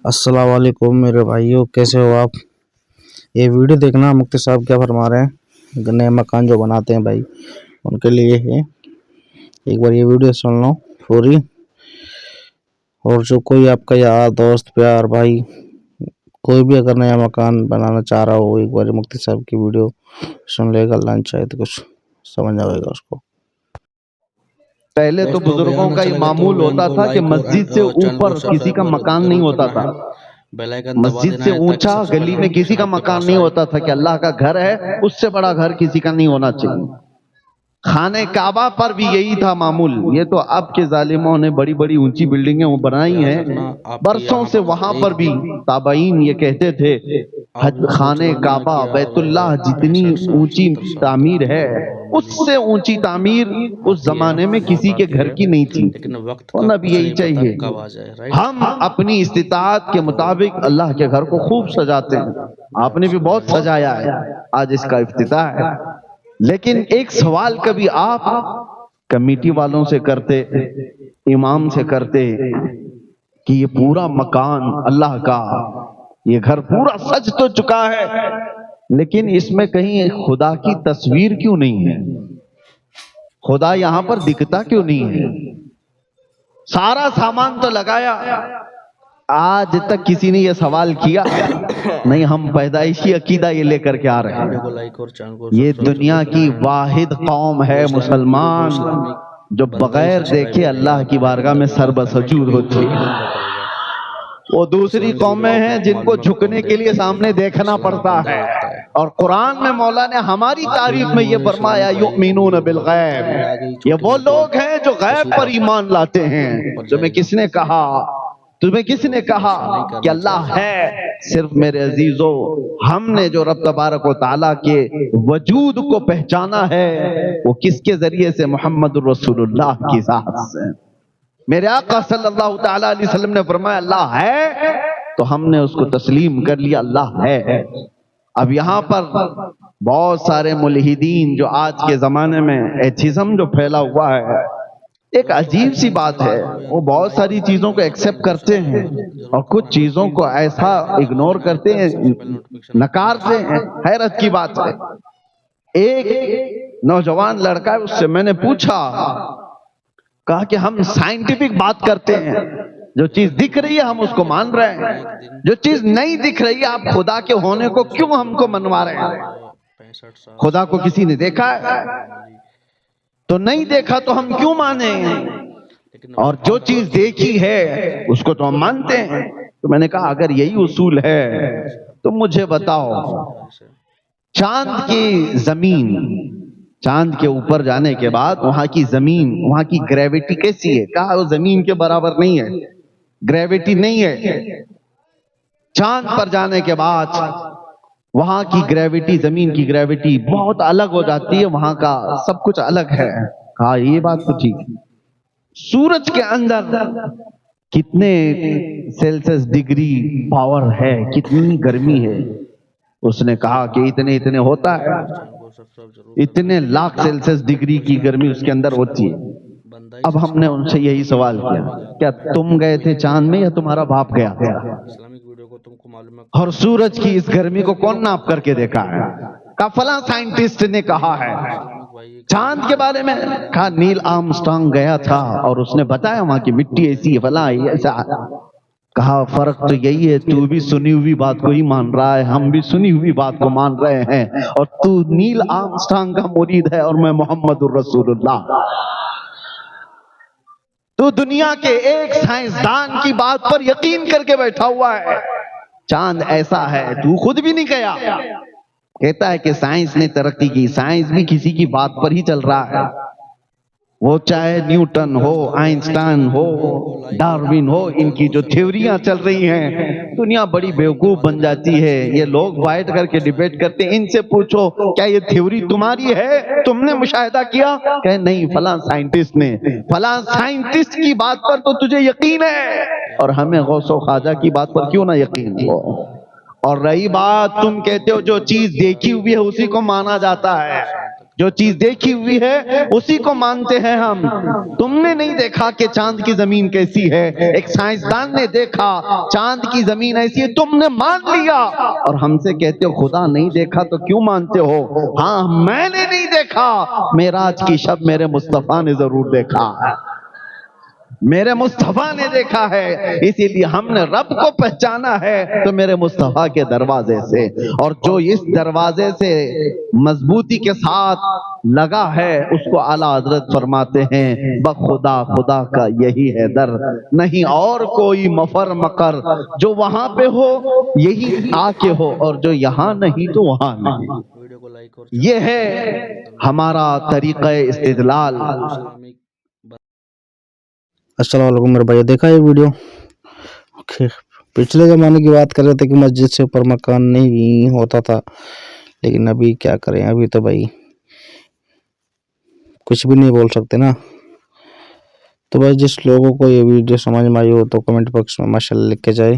अस्सलाम वालेकुम मेरे भाइयों, कैसे हो आप। ये वीडियो देखना, मुफ्ती साहब क्या फरमा रहे हैं। नए मकान जो बनाते हैं भाई, उनके लिए है। एक बार ये वीडियो सुन लो पूरी। और जो कोई आपका यार दोस्त प्यार भाई कोई भी अगर नया मकान बनाना चाह रहा हो, एक बार मुफ्ती साहब की वीडियो सुन लेगा, अल्लाह चाहे तो कुछ समझ आएगा उसको। पहले तो बुजुर्गों का ये मामूल होता था कि मस्जिद से ऊपर किसी का मकान नहीं होता था। मस्जिद से ऊंचा गली में किसी का मकान नहीं होता था कि अल्लाह का घर है, उससे बड़ा घर किसी का नहीं होना चाहिए। खाने काबा पर भी यही था मामूल। ये तो अब के जालिमों ने बड़ी बड़ी ऊंची बिल्डिंगें बनाई हैं। बरसों से वहां पर भी ताबाइन ये कहते थे खाने काबा बैतुल्लाह जितनी ऊंची तामीर है, उससे ऊंची तामीर उस जमाने में किसी के घर की नहीं थी। होना भी यही चाहिए। हम अपनी इस्तिताअत के मुताबिक अल्लाह के घर को खूब सजाते हैं। आपने भी बहुत सजाया है, आज इसका इफ्तिताह है। लेकिन एक सवाल कभी आप कमेटी वालों से करते, इमाम से करते कि ये पूरा मकान अल्लाह का, ये घर पूरा सज तो चुका है, लेकिन इसमें कहीं खुदा की तस्वीर क्यों नहीं है? खुदा यहां पर दिखता क्यों नहीं है? सारा सामान तो लगाया, आज तक किसी ने यह सवाल किया नहीं। हम पैदाइशी अकीदा ये लेकर के आ रहे हैं। ये दुनिया की वाहिद कौम है मुसलमान जो बगैर देखे अल्लाह की बारगाह में सरबसजूद होती है। वो दूसरी कौमें हैं जिनको झुकने के लिए सामने देखना पड़ता है। और कुरान में मौला ने हमारी तारीफ में ये फरमाया युमिनून बिल गैब, ये वो लोग हैं जो गैब पर ईमान लाते हैं। तुम्हें किसने कहा कि अल्लाह है? सिर्फ मेरे अजीजों, हमने जो रब तबारक व तआला के वजूद को पहचाना है वो किसके जरिए से? मोहम्मद रसूलुल्लाह की ज़ात से। मेरे आका सल्लल्लाहु तआला अलैहि वसल्लम ने फरमाया अल्लाह है, तो हमने उसको तस्लीम कर लिया, अल्लाह है। अब यहाँ पर बहुत सारे मुल्हिदीन जो आज के जमाने में एथिज्म जो फैला हुआ है, एक अजीब सी बात है। वो बहुत सारी चीजों को एक्सेप्ट करते हैं और कुछ चीजों को ऐसा इग्नोर करते हैं, नकारते हैं। हैरत की बात है। एक नौजवान लड़का है, उससे मैंने पूछा, कहा कि हम साइंटिफिक बात करते हैं, जो चीज दिख रही है हम उसको मान रहे हैं, जो चीज नहीं दिख रही है आप खुदा के होने को क्यों हमको मनवा रहे हैं? खुदा को किसी ने देखा है? तो नहीं देखा तो हम क्यों माने? और जो चीज देखी है उसको तो हम मानते हैं। तो मैंने कहा अगर यही उसूल है तो मुझे बताओ, चांद की जमीन, चांद के ऊपर जाने के बाद वहां की जमीन, वहां की ग्रेविटी कैसी है? कहा वो जमीन के बराबर नहीं है, ग्रेविटी नहीं है। चांद पर जाने के बाद वहां की ग्रेविटी, जमीन की ग्रेविटी बहुत अलग हो जाती है, वहां का सब कुछ अलग है। कहा ये बात तो ठीक है। सूरज के अंदर कितने सेल्सियस डिग्री पावर है, कितनी गर्मी है? उसने कहा कि इतने इतने होता है, इतने लाख सेल्सियस डिग्री की गर्मी उसके अंदर होती है। अब हमने उनसे यही सवाल किया, क्या तुम गए थे चांद में या तुम्हारा बाप गया था? और सूरज की इस गर्मी को कौन नाप करके देखा है? का फला साइंटिस्ट ने कहा है। चांद के बारे में कहा नील आर्मस्ट्रांग गया था और उसने बताया वहां की मिट्टी ऐसी है, फला ऐसा। कहा फर्क तो यही है, तू भी सुनी हुई बात को ही मान रहा है, हम भी सुनी हुई बात को मान रहे हैं, और तू नील आर्मस्ट्रांग का मुरीद है और मैं मोहम्मदुर रसूलुल्लाह। तू दुनिया के एक साइंसदान की बात पर यकीन करके बैठा हुआ है, चांद ऐसा है, तू खुद भी नहीं गया। कहता है कि साइंस ने तरक्की की, साइंस भी किसी की बात पर ही चल रहा है। वो चाहे न्यूटन हो, आइंस्टाइन हो, डार्विन हो, इनकी जो थ्योरियां चल रही हैं, दुनिया बड़ी बेवकूफ बन जाती है। ये लोग बैठ करके डिबेट करते हैं, इनसे पूछो क्या ये थ्योरी तुम्हारी है, तुमने मुशाहिदा किया? कहे नहीं, फला साइंटिस्ट ने। फला साइंटिस्ट की बात पर तो तुझे यकीन है, और हमें गौसो ख्वाजा की बात पर क्यों ना यकीन हो? और रही बात, तुम कहते हो जो चीज देखी हुई है उसी को माना जाता है। جو چیز دیکھی ہوئی ہے اسی کو مانتے ہیں ہم. تم نے نہیں دیکھا کہ چاند کی زمین کیسی ہے, ایک سائنسدان نے دیکھا چاند کی زمین ایسی ہے, تم نے مان لیا اور ہم سے کہتے ہو خدا نہیں دیکھا تو کیوں مانتے ہو؟ ہاں میں نے نہیں دیکھا, معراج کی شب میرے مصطفیٰ نے ضرور دیکھا ہے, میرے مصطفیٰ نے دیکھا ہے, اسی لیے ہم نے رب کو پہچانا ہے تو میرے مصطفیٰ کے دروازے سے. اور جو اس دروازے سے مضبوطی کے ساتھ لگا ہے اس کو اعلیٰ حضرت فرماتے ہیں بخدا خدا کا یہی ہے در, نہیں اور کوئی مفر مقر, جو وہاں پہ ہو یہی آ کے ہو اور جو یہاں نہیں تو وہاں نہیں. ویڈیو کو لائک اور یہ ہے ہمارا طریقہ استدلال. السلام علیکم میرے بھائی, دیکھا یہ ویڈیو. پچھلے زمانے کی بات کر رہے تھے کہ مسجد سے اوپر مکان نہیں ہوتا تھا, لیکن ابھی کیا کریں, ابھی تو بھائی کچھ بھی نہیں بول سکتے نا. تو بھائی جس لوگوں کو یہ ویڈیو سمجھ میں آئی ہو تو کمنٹ باکس میں ماشاءاللہ لکھ کے جائے.